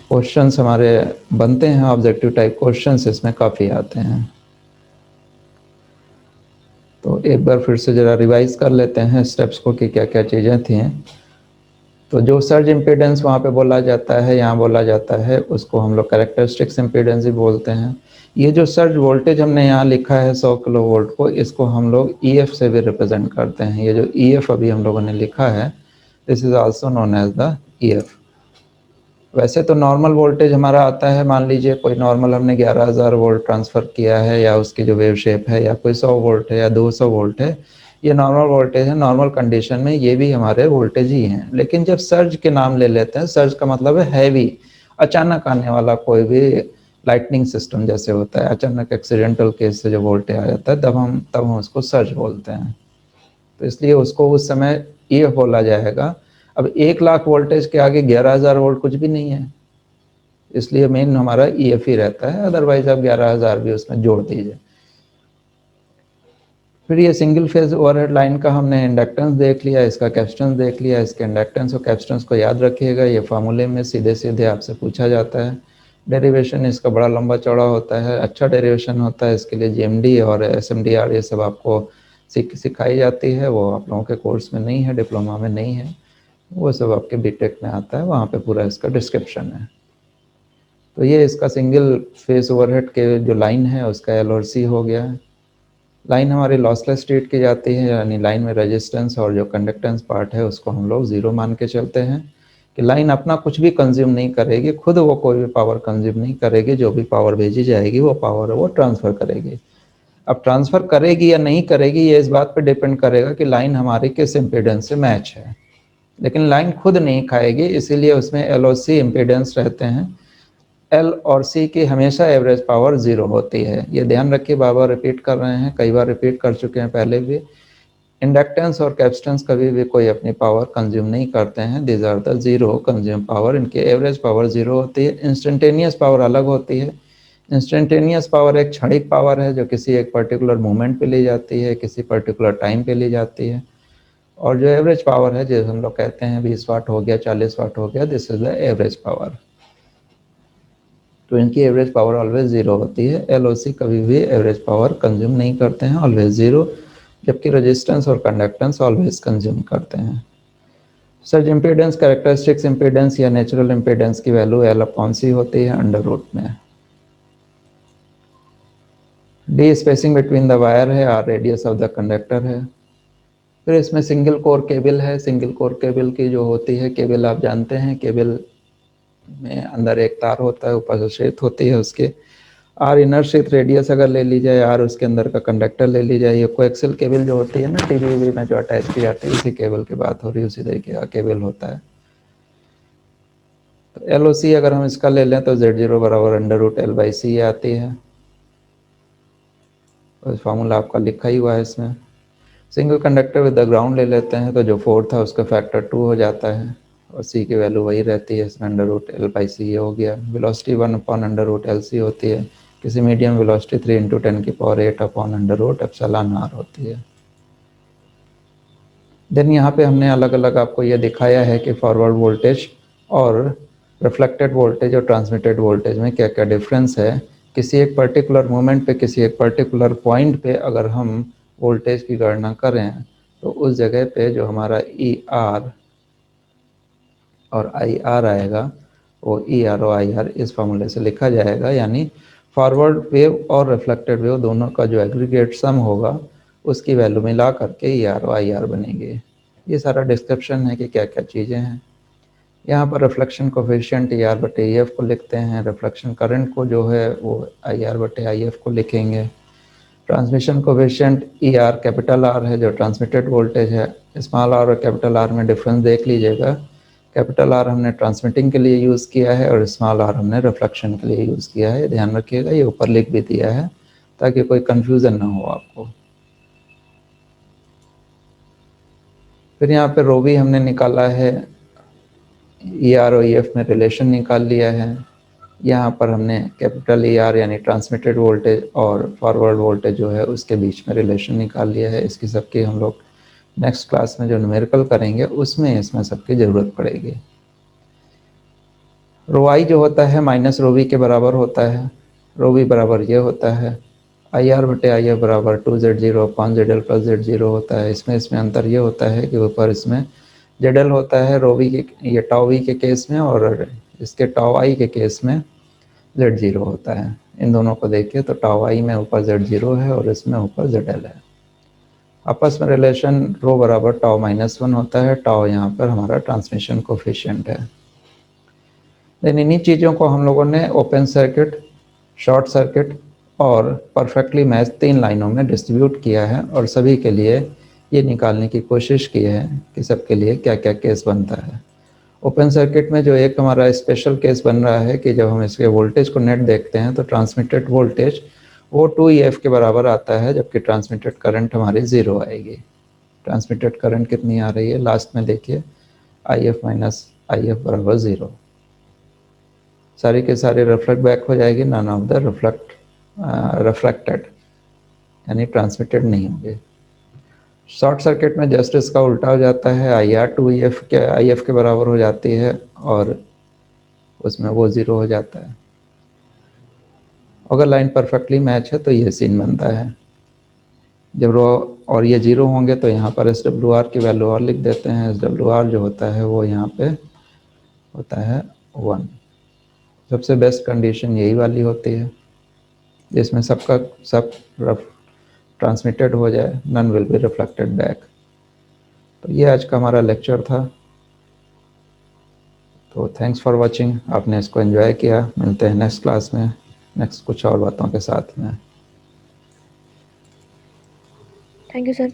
क्वेश्चंस हमारे बनते हैं, ऑब्जेक्टिव टाइप क्वेश्चंस इसमें काफ़ी आते हैं। तो एक बार फिर से ज़रा रिवाइज कर लेते हैं स्टेप्स को कि क्या क्या चीज़ें थी। तो जो सर्ज इम्पीडेंस वहाँ पे बोला जाता है, यहाँ बोला जाता है, उसको हम लोग कैरेक्टरिस्टिक्स इम्पीडेंस ही बोलते हैं। ये जो सर्ज वोल्टेज हमने यहाँ लिखा है 100 किलो वोल्ट को, इसको हम लोग EF से भी रिप्रेजेंट करते हैं। ये जो EF अभी हम लोगों ने लिखा है this is also known as the EF. वैसे तो नॉर्मल वोल्टेज हमारा आता है, मान लीजिए कोई नॉर्मल हमने 11,000 वोल्ट ट्रांसफ़र किया है, या उसकी जो वेव शेप है, या कोई 100 वोल्ट है या 200 वोल्ट है, ये नॉर्मल वोल्टेज है। नॉर्मल कंडीशन में ये भी हमारे वोल्टेज ही हैं। लेकिन जब सर्ज के नाम ले लेते हैं, सर्ज का मतलब है हैवी, अचानक आने वाला कोई भी लाइटनिंग सिस्टम जैसे होता है, अचानक एक्सीडेंटल केस से जो वोल्टेज आ जाता है, तब हम उसको सर्ज बोलते हैं। तो इसलिए उसको उस समय ये बोला जाएगा। अब 1,00,000 वोल्टेज के आगे 11,000 वोल्ट कुछ भी नहीं है, इसलिए मेन हमारा ईएफ ही रहता है। अदरवाइज आप 11,000 भी उसमें जोड़ दीजिए। फिर ये सिंगल फेज ओवरहेड लाइन का हमने इंडक्टेंस देख लिया, इसका कैपेसिटेंस देख लिया। इसके इंडक्टेंस और कैपेसिटेंस को याद रखिएगा, ये फार्मूले में सीधे सीधे आपसे पूछा जाता है। डेरिवेशन इसका बड़ा लंबा चौड़ा होता है, अच्छा डेरिवेशन होता है। इसके लिए जीएमडी और एसएमडीआर ये सब आपको सिखाई जाती है। वो आप लोगों के कोर्स में नहीं है, डिप्लोमा में नहीं है, वो सब आपके बीटेक में आता है, वहाँ पे पूरा इसका डिस्क्रिप्शन है। तो ये इसका सिंगल फेस ओवरहेड के जो लाइन है उसका एल और सी हो गया है। लाइन हमारी लॉसलेस ट्रीट की जाती है, यानी लाइन में रेजिस्टेंस और जो कंडक्टेंस पार्ट है उसको हम लोग ज़ीरो मान के चलते हैं कि लाइन अपना कुछ भी कंज्यूम नहीं करेगी, खुद वो कोई भी पावर कंज्यूम नहीं करेगी। जो भी पावर भेजी जाएगी वो पावर वो ट्रांसफ़र करेगी। अब ट्रांसफ़र करेगी या नहीं करेगी ये इस बात पे डिपेंड करेगा कि लाइन हमारी किस इम्पीडेंस से मैच है। लेकिन लाइन खुद नहीं खाएगी, इसीलिए उसमें एल और सी इम्पीडेंस रहते हैं। एल और सी की हमेशा एवरेज पावर 0 होती है। ये ध्यान रखिए, बार बार रिपीट कर रहे हैं, कई बार रिपीट कर चुके हैं पहले भी। इंडक्टेंस और कैपेसिटेंस कभी भी कोई अपनी पावर कंज्यूम नहीं करते हैं। This are the zero consume power, इनकी एवरेज पावर 0 होती है। इंस्टेंटेनियस पावर अलग होती है। इंस्टेंटेनियस पावर एक क्षणिक पावर है जो किसी एक पर्टिकुलर मोमेंट पे ली जाती है, किसी पर्टिकुलर टाइम पे ली जाती है। और जो एवरेज पावर है, जैसे हम लोग कहते हैं 20 वाट हो गया, 40 वाट हो गया, this is the average power. तो इनकी एवरेज पावर ऑलवेज 0 होती है। एलओसी कभी भी एवरेज पावर कंज्यूम नहीं करते हैं, ऑलवेज 0, जबकि रेजिस्टेंस और कंडक्टेंस ऑलवेज कंज्यूम करते हैं। सर्ज इम्पीडेंस कैरेक्टरिस्टिक्स इम्पीडेंस या नेचुरल इम्पीडेंस की वैल्यू एल अपॉन सी होती है अंडर रूट में। D spacing between the wire है, R radius of the conductor है। फिर इसमें सिंगल कोर केबल है। सिंगल कोर केबल की जो होती है, केबल आप जानते हैं, केबल में अंदर एक तार होता है, ऊपर से शीट होती है उसके। आर इनर शीट रेडियस अगर ले ली जाए, आर उसके अंदर का कंडक्टर ले ली जाए। ये कोएक्सियल केबल जो होती है ना, टीवी में जो अटैच की जाती है, इसी केबल की बात हो रही है, उसी तरीके का केबल होता है। तो एल ओ सी अगर हम इसका ले लें तो Z0 बराबर अंडर रूट एल बाई सी आती है। तो फार्मूला आपका लिखा ही हुआ है इसमें। Single conductor with the ground ले लेते हैं तो जो 4 था उसका फैक्टर 2 हो जाता है, और सी की वैल्यू वही रहती है इसमें, under root L by C हो गया। Velocity 1 upon under root L C होती है। किसी medium velocity 3 into 10⁸ upon under root epsilon r होती है। देन यहाँ पे हमने अलग अलग आपको ये दिखाया है कि फॉरवर्ड वोल्टेज और रिफ्लेक्टेड वोल्टेज और ट्रांसमिटेड वोल्टेज में क्या क्या डिफरेंस है। किसी एक पर्टिकुलर मोमेंट पे, किसी एक पर्टिकुलर पॉइंट पे अगर हम वोल्टेज की गणना करें तो उस जगह पे जो हमारा ई आर और आई आर आएगा, वो ई आर और आई आर इस फॉर्मूले से लिखा जाएगा। यानी फॉरवर्ड वेव और रिफ्लेक्टेड वेव दोनों का जो एग्रीगेट सम होगा उसकी वैल्यू मिला करके ई आर और आई आर बनेंगे। ये सारा डिस्क्रिप्शन है कि क्या क्या चीज़ें हैं। यहाँ पर रिफ्लेक्शन कोफिशिएंट ई आर बटे ई एफ को लिखते हैं। रिफ्लेक्शन करंट को जो है वो आई आर बटे आई एफ को लिखेंगे। Transmission coefficient E R capital R है जो ट्रांसमिटेड वोल्टेज है। स्मॉल आर और कैपिटल आर में डिफरेंस देख लीजिएगा। कैपिटल आर हमने ट्रांसमिटिंग के लिए यूज़ किया है और स्मॉल आर हमने रिफ्लेक्शन के लिए यूज़ किया है, ध्यान रखिएगा। ये ऊपर लिख भी दिया है ताकि कोई कन्फ्यूज़न ना हो आपको। फिर यहाँ पे रो भी हमने निकाला है, ई आर और ई एफ में रिलेशन निकाल लिया है। यहाँ पर हमने कैपिटल ई आर यानी ट्रांसमिटेड वोल्टेज और फॉरवर्ड वोल्टेज जो है उसके बीच में रिलेशन निकाल लिया है। इसकी सबकी हम लोग नेक्स्ट क्लास में जो न्यूमेरिकल करेंगे उसमें इसमें सबकी ज़रूरत पड़ेगी। रो आई जो होता है माइनस रो वी के बराबर होता है। रो वी बराबर ये होता है आई आर बटे आई एफ बराबर 2Z0 upon Z L plus Z0 होता है। इसमें अंतर ये होता है कि ऊपर इसमें जेड एल होता है रो वी के, ये टाउ वी के केस में, और इसके टाउ आई के केस में Z0 होता है। इन दोनों को देखिए तो टाउ आई में ऊपर Z0 है और इसमें ऊपर ZL है। आपस में रिलेशन रो बराबर टाउ -1 होता है। टाउ यहाँ पर हमारा ट्रांसमिशन कोफिशिएंट है। देन इन्हीं चीज़ों को हम लोगों ने ओपन सर्किट, शॉर्ट सर्किट और परफेक्टली मैच 3 लाइनों में डिस्ट्रीब्यूट किया है और सभी के लिए ये निकालने की कोशिश की है कि सबके लिए क्या क्या केस बनता है। ओपन सर्किट में जो एक हमारा स्पेशल केस बन रहा है कि जब हम इसके वोल्टेज को नेट देखते हैं तो ट्रांसमिटेड वोल्टेज वो 2EF के बराबर आता है, जबकि ट्रांसमिटेड करंट हमारी 0 आएगी। ट्रांसमिटेड करंट कितनी आ रही है लास्ट में देखिए, IF माइनस IF बराबर 0। सारी के सारे रिफ्लेक्ट बैक हो जाएगी, नन ऑफ द रिफ्लेक्टेड यानी ट्रांसमिटेड नहीं होंगे। शॉर्ट सर्किट में जस्ट इसका उल्टा हो जाता है, IR 2EF के बराबर हो जाती है और उसमें वो 0 हो जाता है। अगर लाइन परफेक्टली मैच है तो ये सीन बनता है। जब रो और ये 0 होंगे तो यहाँ पर SWR की वैल्यू और लिख देते हैं। SWR जो होता है वो यहाँ पे होता है 1। सबसे बेस्ट कंडीशन यही वाली होती है जिसमें सबका सब ट्रांसमिटेड हो जाए, none will be reflected back. तो ये आज का हमारा लेक्चर था। तो थैंक्स फॉर वाचिंग, आपने इसको एंजॉय किया। मिलते हैं नेक्स्ट क्लास में, नेक्स्ट कुछ और बातों के साथ में। Thank you sir.